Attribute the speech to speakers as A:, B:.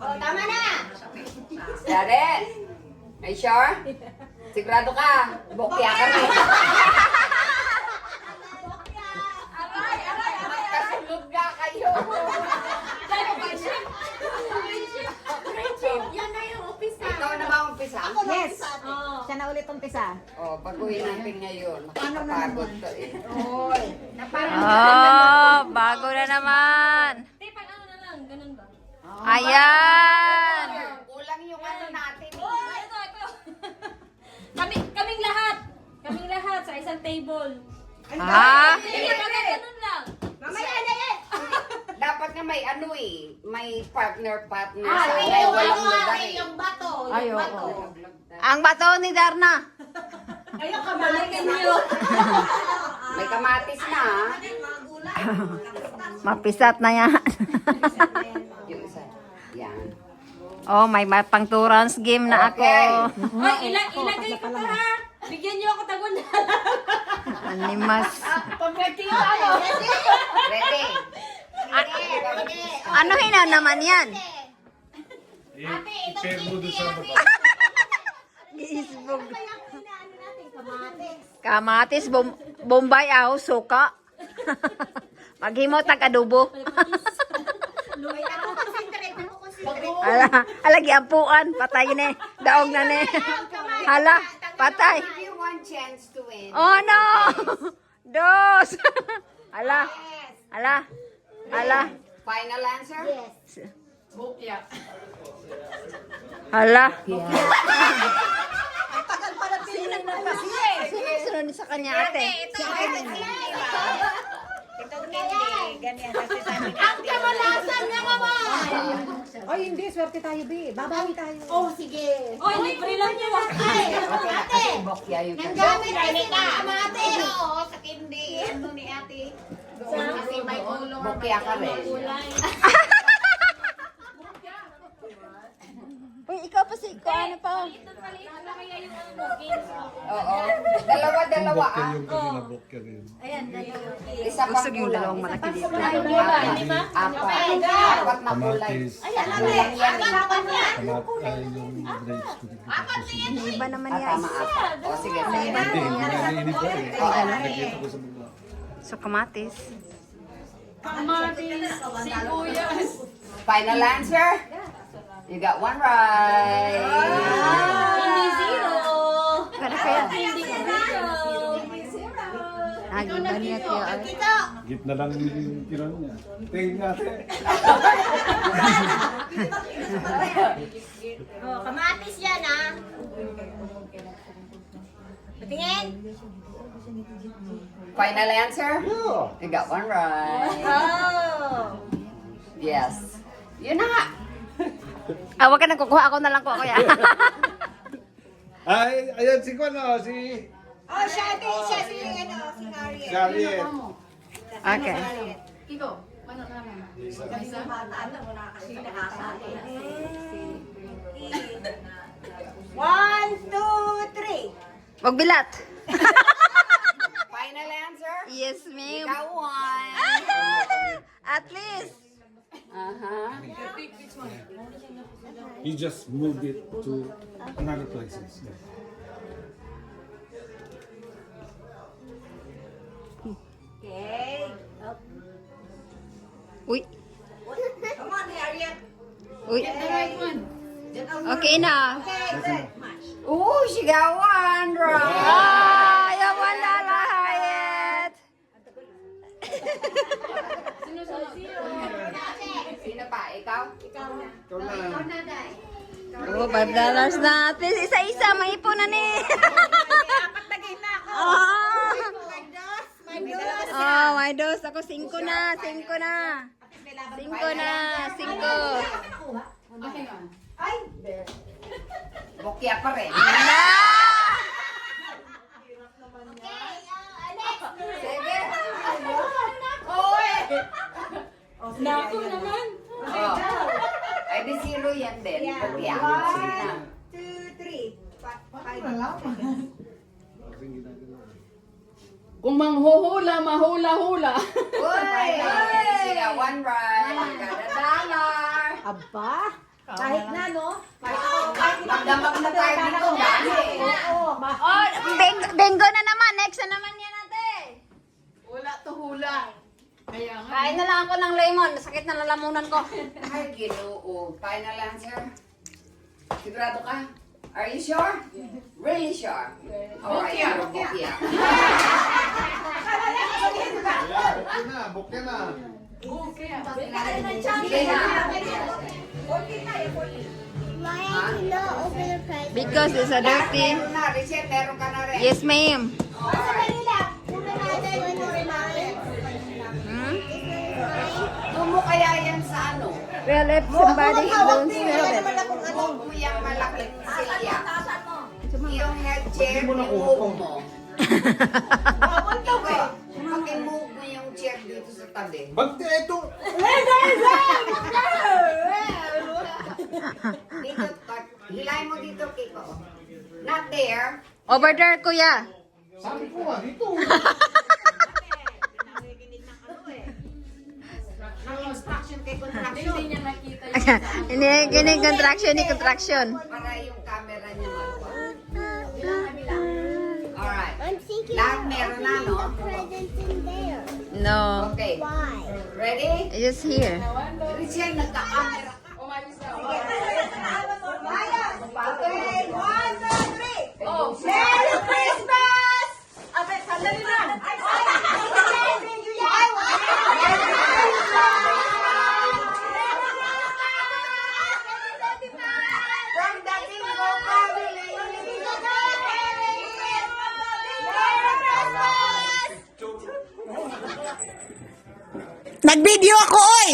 A: Oh, tama na!
B: Jared! Are you sure? Sigurado ka? Bokya ka rin. Kasunod nga kayo.
A: Yan na yung umpisa.
B: Ikaw na ba umpisa?
C: Yes. Siya na ulit umpisa.
B: O, baguhin natin ngayon. Nakakapagod to eh.
C: Oy.
D: Oh, bago na naman.
A: Ano na lang, ganun ba?
D: Ayan.
B: Kulang yung ano natin.
A: Ito. Kaming lahat sa isang table.
D: Ha?
A: Ganun lang.
C: Mamaya na yan.
B: Dapat nga may ano eh. May partner sa may walang lugar eh.
C: Yung bato.
D: Ay,
C: Yung
D: oo.
C: bato.
D: Ang bato ni Darna.
C: Ayaw ka balikin niyo.
B: May kamatis na ha.
D: Mapisat na yan.
B: Yung isa. Yan.
D: Oh, may pang-turans game na ako.
B: Okay.
A: Ay, ilagay ko to ha. Bigyan niyo ako tagon na.
D: Animas.
B: Ready?
D: Ano hina naman yan?
C: Ate, itong hindi ate.
D: Gisbog.
C: Kaya ang inaano natin, kamatis.
D: Kamatis, bombay aho, suka. Maghimo tag-adobo.
C: Ay, ako concentrate. Ako concentrate.
D: Alagi ampuan, patay ni. Daog na ni. Hala, patay.
B: Give you one chance to win.
D: Oh no! Dos! Hala. Hala. Hala.
B: Final answer?
C: Yes.
D: Hala.
C: Tagal pala pinag na kasi.
D: Sino sunod sa kanya ate?
C: Ito ganyan kasi sabi natin. Ang kamalasan niya, mama!
E: Ay, hindi. Swerte tayo, Bi. Babawi tayo.
C: Oh, sige.
A: Oy, libre lang yun.
C: Ate,
B: Bokya yung
C: nang gamit kasi na kamate. Oo, sa kindi. Ano ni ate? Kasi may ulo.
B: Bokya ka rin.
D: Uy, ikaw pa si ko ano pa?
A: Maliit na kaya yung ano mo, games mo.
B: Oo. Dalawa-dalawa ah.
F: Yung kanina bokya rin.
B: Isa pang
D: Gusto yung
B: kulang.
D: dalawang malaki dito.
B: Apat na kulay.
F: Kamatis.
B: Kulang yan eh.
F: Ay, yung grapes ko dito.
D: Iba naman yan.
B: Tama apat. O sige, sige.
F: Hindi, hindi naiinip ko eh. Nakita ko sa mga.
D: So, kamatis.
B: Final answer? You got one right.
A: Hindi zero.
D: Kada kaya?
A: Hindi zero.
D: Nagiba niya kaya.
F: Gitna lang yung kiran niya. Tingin natin.
C: Oh, kamatis yan, ha? Patingin.
B: Final answer? You got one right.
C: Oh.
B: Yes. Yun na nga.
D: Ah, wag ka nang kukuha. Ako na lang ko, kuya.
F: Ay, ayan si Kuano, si
C: Oh, siya si, ano, si Harriet.
F: Charliet.
D: Okay.
C: One, two, three.
D: Wag bilat.
B: Final answer?
D: Yes, ma'am.
B: Ikaw one.
D: At least.
B: Uh-huh.
F: He just moved it to another places.
C: Okay.
D: Uy.
C: Come on, Harriet.
D: Uy. Okay na.
B: Ooh, she got one right.
D: Ah, yung wala lahayet.
B: Sino pa? Ikaw?
F: Ikaw na.
D: Oh, $5 na. Please, isa-isa. Maipon na ni.
C: Apat na game na ako.
D: Ah.
C: My dos.
D: Oh, my dos. Ako 5 na. 5 na. 5 na. 5.
C: Ay,
B: Bokya pa rin.
D: Na!
C: next.
B: Sige.
A: Naku naman.
B: Oh. Ay, di zero yan din. Kopya. Sige na.
C: 2, 3.
A: Kung manghuhula, mahula-hula.
B: Uy! Sige, one right. Kada dollar.
E: Aba, kahit na, no?
B: Magdamag na tayo dito, dami.
E: Oo,
D: Oh, bingo na naman. Next na naman yan natin.
A: Wala to hula. Kaya nga.
D: Kain na lang ako ng lemon. Sakit na lalamunan ko.
B: Ay, ginoo. Final answer. Sigurado ka? Are you sure? Really sure? Alright, bukya.
F: Bukya na.
B: Sige na.
G: Why are you not open the prize?
D: Because it's a dirty.
B: Meron na, Richelle, meron ka na rin.
D: Yes, ma'am.
B: Alright.
D: Hmm?
B: Doon mo kaya yan sa ano?
D: Well, if somebody don't smell it.
B: Huwag mo yung malaki silya. Yung head chair, i-move mo. Pag-move mo yung chair dito sa tabi.
F: Ba't ito?
B: Dito, hilay mo dito, Kiko. Not there.
D: Over there, kuya.
F: Sabi ko nga, dito.
C: Instruction kay contraction.
A: Hindi niya nakita
D: Ini contraction, ni contraction.
B: Para yung camera niya maluwag. Alright.
G: I'm thinking
B: Lahat
G: of
B: meron na,
G: opening
B: no?
G: the presents in there.
D: No.
B: Okay.
G: Why?
B: Ready?
D: Just here.
B: Richelle, nagka-camera.
C: Merry Christmas! Abe, sandali lang. From the Bingo family.
D: Nag-video ako, oy!